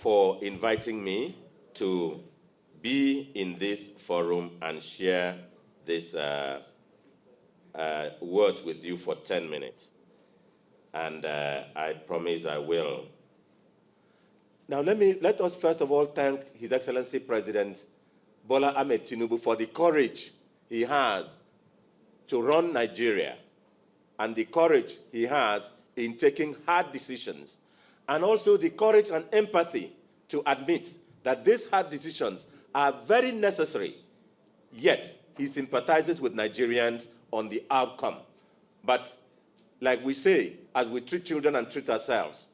for inviting me to be in this forum and share these words with you for 10 minutes. And I promise I will. Now, let us first of all thank His Excellency President Bola Tinubu for the courage he has to run Nigeria and the courage he has in taking hard decisions, and also the courage and empathy to admit that these hard decisions are very necessary, yet he sympathizes with Nigerians on the outcome. But like we say, as we treat children and treat ourselves,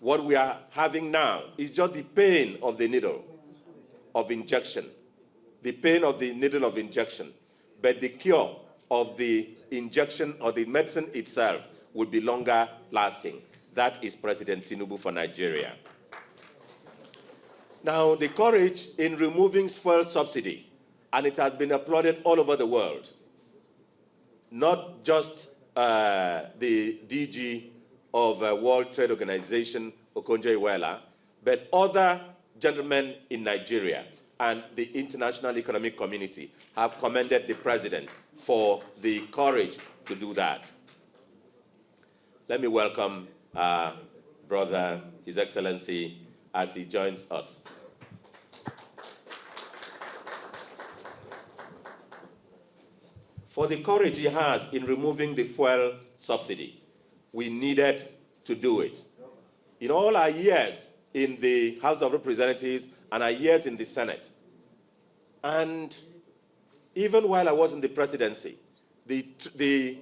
what we are having now is just the pain of the needle of injection, the pain of the needle of injection, but the cure of the injection or the medicine itself will be longer lasting. That is President Tinubu for Nigeria. Now, the courage in removing fuel subsidy, and it has been applauded all over the world, not just the DG of World Trade Organization, Okonjo-Iweala, but other gentlemen in Nigeria and the international economic community have commended the president for the courage to do that. Let me welcome Brother, His Excellency, as he joins us. For the courage he has in removing the fuel subsidy, we needed to do it. In all our years in the House of Representatives and our years in the Senate, and even while I was in the presidency, the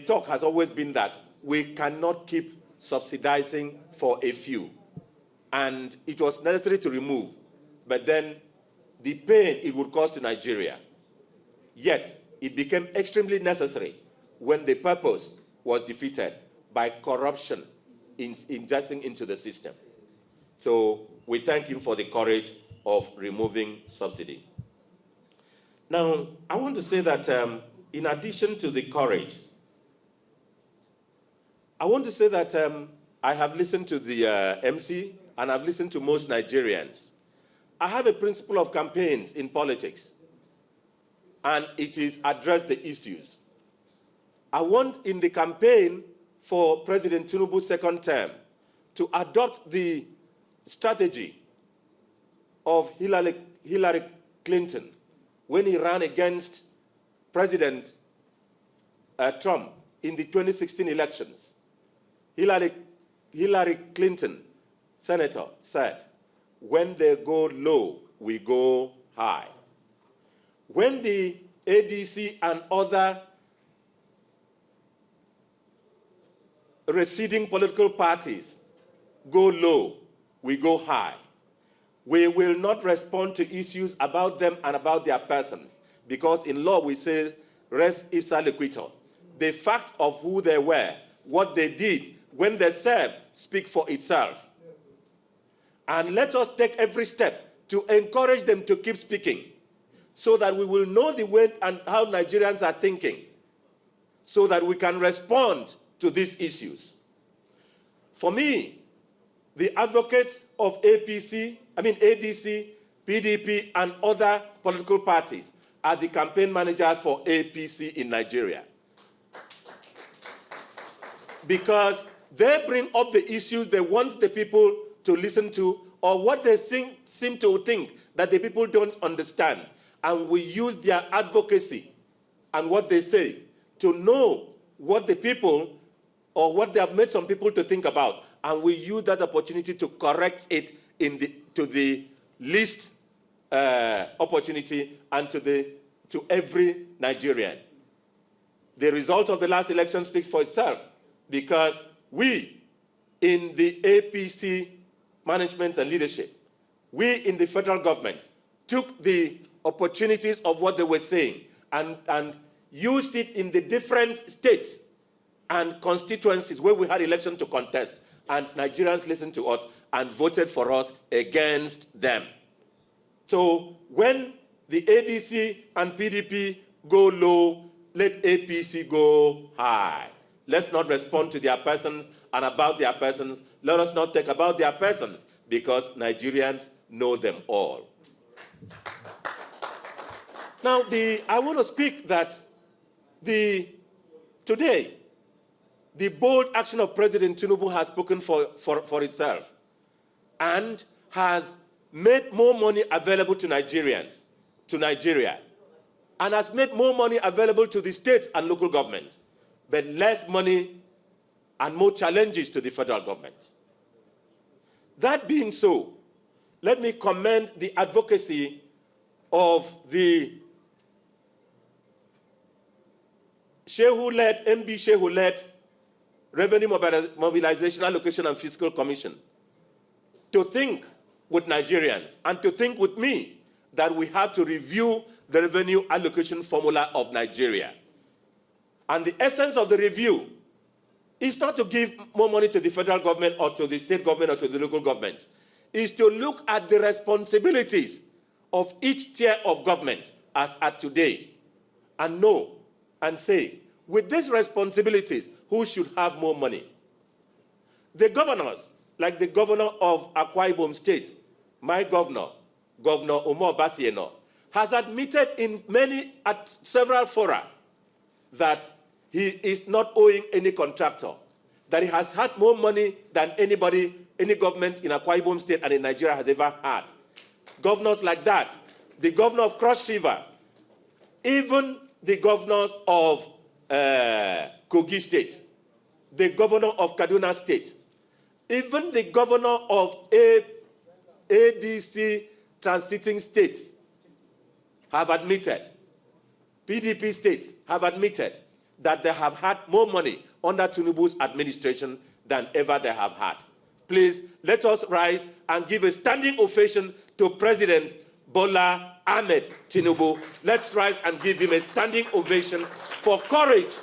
talk has always been that we cannot keep subsidizing for a few. And it was necessary to remove, but then the pain it would cause to Nigeria. Yet, it became extremely necessary when the purpose was defeated by corruption injecting into the system. So we thank him for the courage of removing subsidy. Now, I want to say that in addition to the courage, I want to say that I have listened to the MC and I've listened to most Nigerians. I have a principle of campaigns in politics, and it is address the issues. I want in the campaign for President Tinubu's second term to adopt the strategy of Hillary Clinton when he ran against President Trump in the 2016 elections. Hillary Clinton, senator, said, when they go low, we go high. When the ADC and other receding political parties go low, we go high. We will not respond to issues about them and about their persons, because in law we say res ipsa loquitur. The fact of who they were, what they did, when they served, speak for itself. And let us take every step to encourage them to keep speaking, so that we will know the way and how Nigerians are thinking, so that we can respond to these issues. For me, the advocates of ADC, PDP, and other political parties are the campaign managers for APC in Nigeria. Because they bring up the issues they want the people to listen to, or what they seem to think that the people don't understand. And we use their advocacy and what they say to know what the people or what they have made some people to think about. And we use that opportunity to correct it to the least opportunity and to every Nigerian. The result of the last election speaks for itself, because we in the APC management and leadership, we in the federal government took the opportunities of what they were saying and used it in the different states and constituencies where we had election to contest, and Nigerians listened to us and voted for us against them. So when the ADC and PDP go low, let APC go high. Let's not respond to their persons and about their persons. Let us not take about their persons, because Nigerians know them all. Now, I want to speak that today, the bold action of President Tinubu has spoken for itself and has made more money available to Nigerians, to Nigeria, and has made more money available to the states and local government, but less money and more challenges to the federal government. That being so, let me commend the advocacy of the Shehu-led, MB Shehu-led Revenue Mobilization, Allocation and Fiscal Commission to think with Nigerians and to think with me that we have to review the revenue allocation formula of Nigeria. And the essence of the review is not to give more money to the federal government or to the state government or to the local government. Is to look at the responsibilities of each tier of government as at today and know and say, with these responsibilities, who should have more money? The governors, like the governor of Akwa Ibom State, my governor, Governor Umar Basieno, has admitted at several fora that he is not owing any contractor, that he has had more money than any government in Akwa Ibom State and in Nigeria has ever had. Governors like that, the governor of Cross River, even the governors of Kogi State, the governor of Kaduna State, even the governor of ADC transiting states have admitted, PDP states have admitted that they have had more money under Tinubu's administration than ever they have had. Please, let us rise and give a standing ovation to President Bola Ahmed Tinubu. Let's rise and give him a standing ovation for courage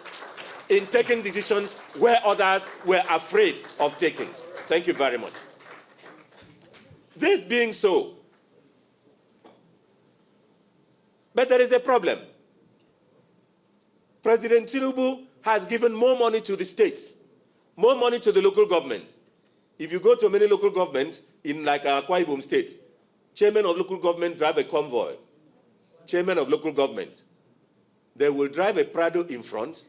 in taking decisions where others were afraid of taking. Thank you very much. This being so, but there is a problem. President Tinubu has given more money to the states, more money to the local government. If you go to many local governments in like Akwa Ibom State, chairman of local government drive a convoy. Chairman of local government. They will drive a Prado in front.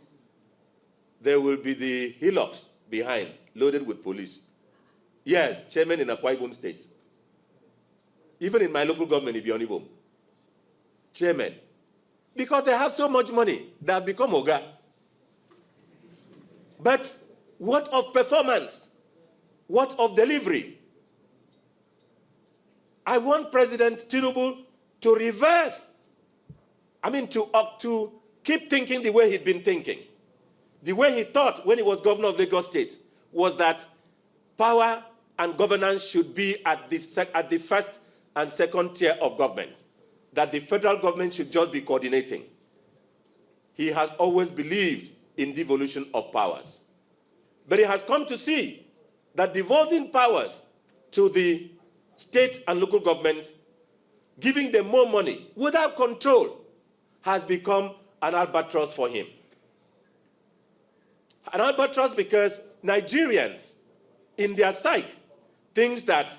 There will be the Hilux behind, loaded with police. Yes, chairman in Akwa Ibom State. Even in my local government in Ibom. Chairman. Because they have so much money, they have become Oga. But what of performance? What of delivery? I want President Tinubu to reverse, to keep thinking the way he'd been thinking. The way he thought when he was governor of Lagos State was that power and governance should be at the first and second tier of government, that the federal government should just be coordinating. He has always believed in devolution of powers. But he has come to see that devolving powers to the state and local government, giving them more money without control, has become an albatross for him. An albatross because Nigerians, in their psyche, think that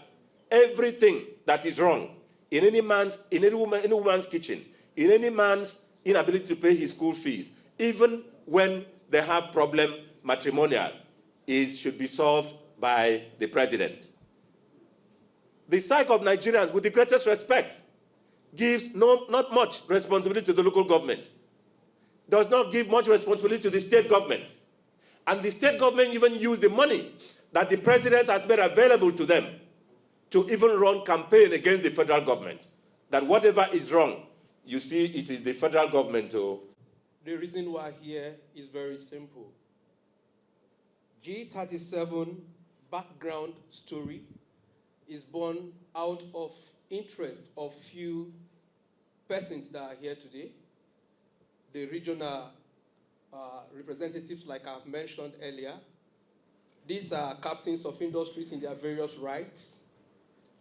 everything that is wrong in any woman's kitchen, in any man's inability to pay his school fees, even when they have problem matrimonial, should be solved by the president. The psyche of Nigerians, with the greatest respect, gives not much responsibility to the local government, does not give much responsibility to the state government. And the state government even use the money that the president has made available to them to even run campaign against the federal government. That whatever is wrong, you see, it is the federal government who. The reason why here is very simple. G37 background story is born out of interest of few persons that are here today. The regional representatives, like I've mentioned earlier. These are captains of industries in their various rights.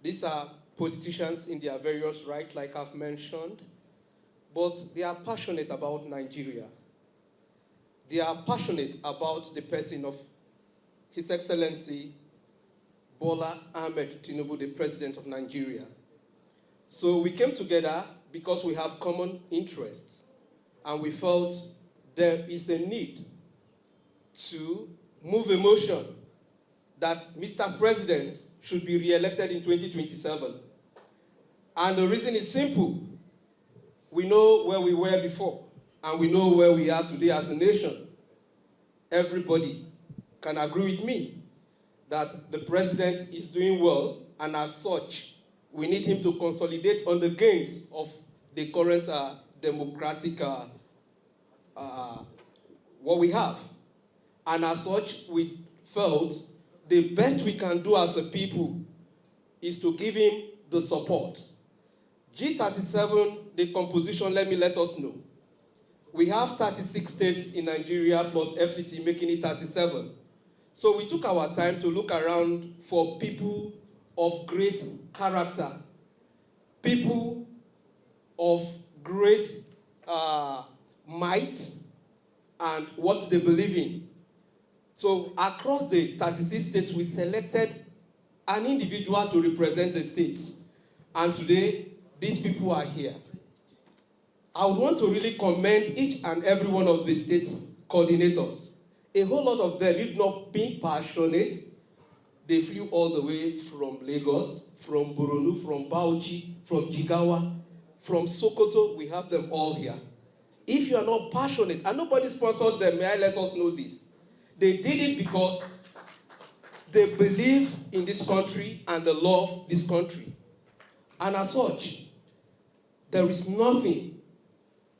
These are politicians in their various rights, like I've mentioned. But they are passionate about Nigeria. They are passionate about the person of His Excellency Bola Ahmed Tinubu, the president of Nigeria. So we came together because we have common interests, and we felt there is a need to move a motion that Mr. President should be re-elected in 2027. And the reason is simple. We know where we were before, and we know where we are today as a nation. Everybody can agree with me that the president is doing well, and as such, we need him to consolidate on the gains of the current democratic what we have. And as such, we felt the best we can do as a people is to give him the support. G37, the composition, let us know. We have 36 states in Nigeria plus FCT, making it 37. So we took our time to look around for people of great character, people of great might and what they believe in. So across the 36 states, we selected an individual to represent the states. And today, these people are here. I would want to really commend each and every one of the state coordinators. A whole lot of them, if not being passionate, they flew all the way from Lagos, from Borno, from Bauchi, from Jigawa, from Sokoto. We have them all here. If you are not passionate, and nobody sponsored them, may I let us know this? They did it because they believe in this country and they love this country. And as such, there is nothing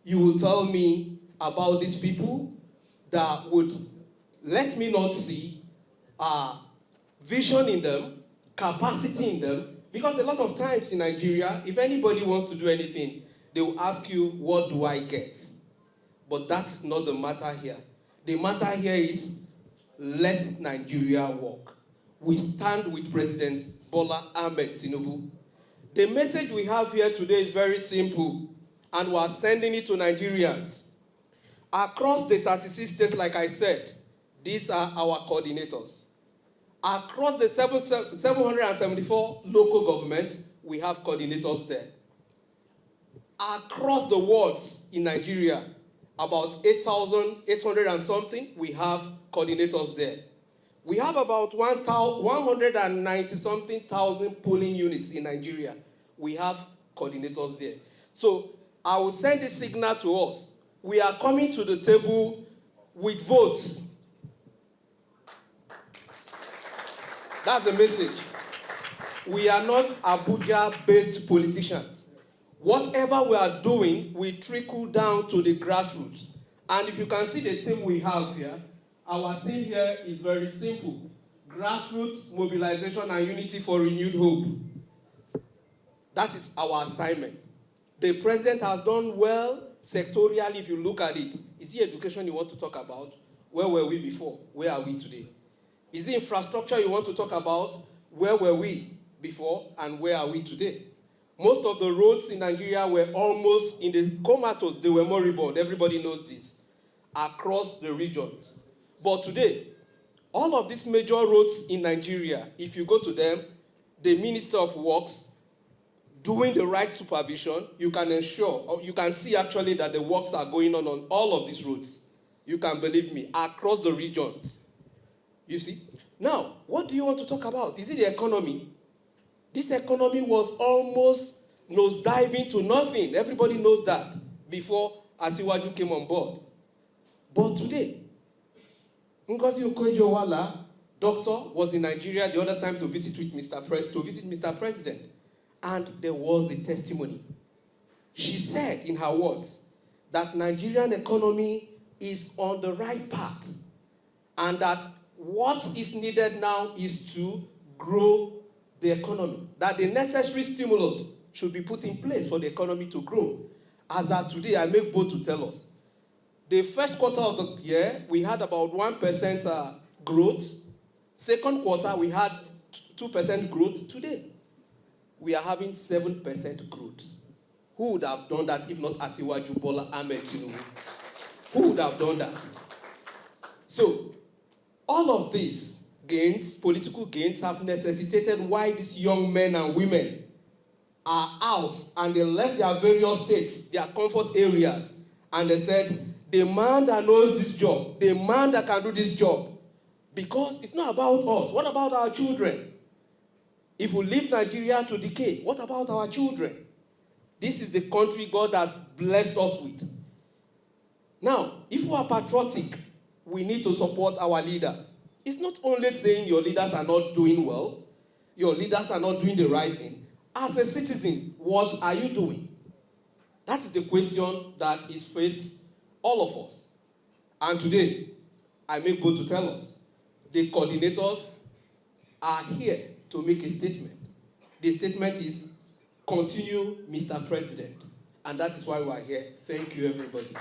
you will tell me about these people that would let me not see vision in them, capacity in them. Because a lot of times in Nigeria, if anybody wants to do anything, they will ask you, what do I get? But that is not the matter here. The matter here is, let Nigeria work. We stand with President Bola Ahmed Tinubu. The message we have here today is very simple, and we are sending it to Nigerians. Across the 36 states, like I said, these are our coordinators. Across the 774 local governments, we have coordinators there. Across the wards in Nigeria, about 8,800 and something, we have coordinators there. We have about 190-something thousand polling units in Nigeria. We have coordinators there. So I will send this signal to us. We are coming to the table with votes. That's the message. We are not Abuja-based politicians. Whatever we are doing, we trickle down to the grassroots. And if you can see the team we have here, our team here is very simple. Grassroots mobilization and unity for renewed hope. That is our assignment. The president has done well sectorially if you look at it. Is it education you want to talk about? Where were we before? Where are we today? Is it infrastructure you want to talk about? Where were we before and where are we today? Most of the roads in Nigeria were almost in the comatose. They were moribund. Everybody knows this. Across the regions. But today, all of these major roads in Nigeria, if you go to them, the Minister of Works, doing the right supervision, you can ensure, or you can see actually that the works are going on all of these roads. You can believe me, across the regions. You see? Now, what do you want to talk about? Is it the economy? This economy was almost nosediving to nothing. Everybody knows that before Asiwaju came on board. But today, Ngozi Okonjo-Iweala, doctor, was in Nigeria the other time to visit Mr. President. And there was a testimony. She said in her words that Nigerian economy is on the right path. And that what is needed now is to grow the economy. That the necessary stimulus should be put in place for the economy to grow. As of today, I make bold to tell us. The first quarter of the year, we had about 1% growth. Second quarter, we had 2% growth. Today, we are having 7% growth. Who would have done that if not Asiwaju Bola Ahmed Tinubu? Who would have done that? So, all of this gains, political gains, have necessitated why these young men and women are out and they left their various states, their comfort areas, and they said, the man that knows this job, the man that can do this job, because it's not about us. What about our children? If we leave Nigeria to decay, what about our children? This is the country God has blessed us with. Now, if we are patriotic, we need to support our leaders. It's not only saying your leaders are not doing well, your leaders are not doing the right thing. As a citizen, what are you doing? That is the question that is faced all of us. And today, I make bold to tell us, the coordinators are here to make a statement. The statement is, continue, Mr. President. And that is why we are here. Thank you, everybody.